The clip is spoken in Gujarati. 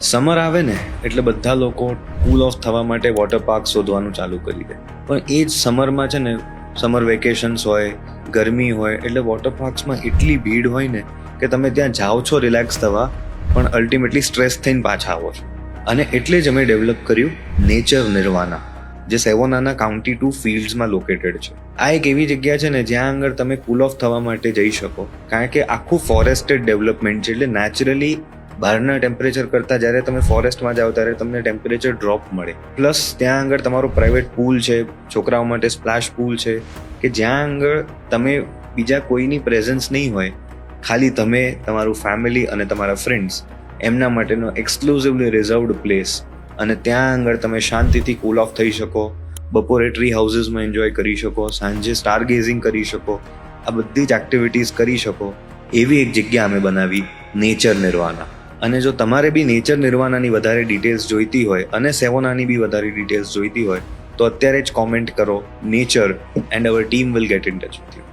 સમર આવે ને એટલે બધા લોકો કૂલ ઓફ થવા માટે વોટર પાર્ક શોધવાનું ચાલુ કરી દે, પણ એ જ સમરમાં છે ને, સમર વેકેશન્સ હોય, ગરમી હોય, એટલે વોટર પાર્ક્સમાં એટલી ભીડ હોય ને કે તમે ત્યાં જાઓ છો રિલેક્સ થવા, પણ અલ્ટિમેટલી સ્ટ્રેસ થઈને પાછા આવો છો. અને એટલે જ અમે ડેવલપ કર્યું નેચર નિર્વાના, જે સેવોનાના કાઉન્ટી 2 ફિલ્ડ્સમાં લોકેટેડ છે. આ એક એવી જગ્યા છે ને જ્યાં આગળ તમે કૂલ ઓફ થવા માટે જઈ શકો, કારણ કે આખું ફોરેસ્ટેડ ડેવલપમેન્ટ છે. એટલે નેચરલી બહારના ટેમ્પરેચર કરતાં જ્યારે તમે ફોરેસ્ટમાં જાઓ ત્યારે તમને ટેમ્પરેચર ડ્રોપ મળે. પ્લસ ત્યાં આગળ તમારો પ્રાઇવેટ પૂલ છે, છોકરાઓ માટે સ્પ્લેશ પૂલ છે, કે જ્યાં આગળ તમે બીજા કોઈની પ્રેઝન્સ નહીં હોય, ખાલી તમે, તમારું ફેમિલી અને તમારા ફ્રેન્ડ્સ, એમના માટેનો એક્સક્લુઝિવલી રિઝર્વડ પ્લેસ. અને ત્યાં આગળ તમે શાંતિથી કૂલ ઓફ થઈ શકો, બપોરે ટ્રી હાઉસીસમાં એન્જોય કરી શકો, સાંજે સ્ટાર ગેઝિંગ કરી શકો, આ બધી જ એક્ટિવિટીઝ કરી શકો, એવી એક જગ્યા અમે બનાવી, નેચર નિર્વાના. અને જો તમારે બી નેચર નિર્વાનાની વધારે ડિટેલ્સ જોઈતી હોય અને સેવોનાની બી વધારે ડિટેલ્સ જોઈતી હોય તો અત્યારે જ કોમેન્ટ કરો nature, and hour team will get in touch with you.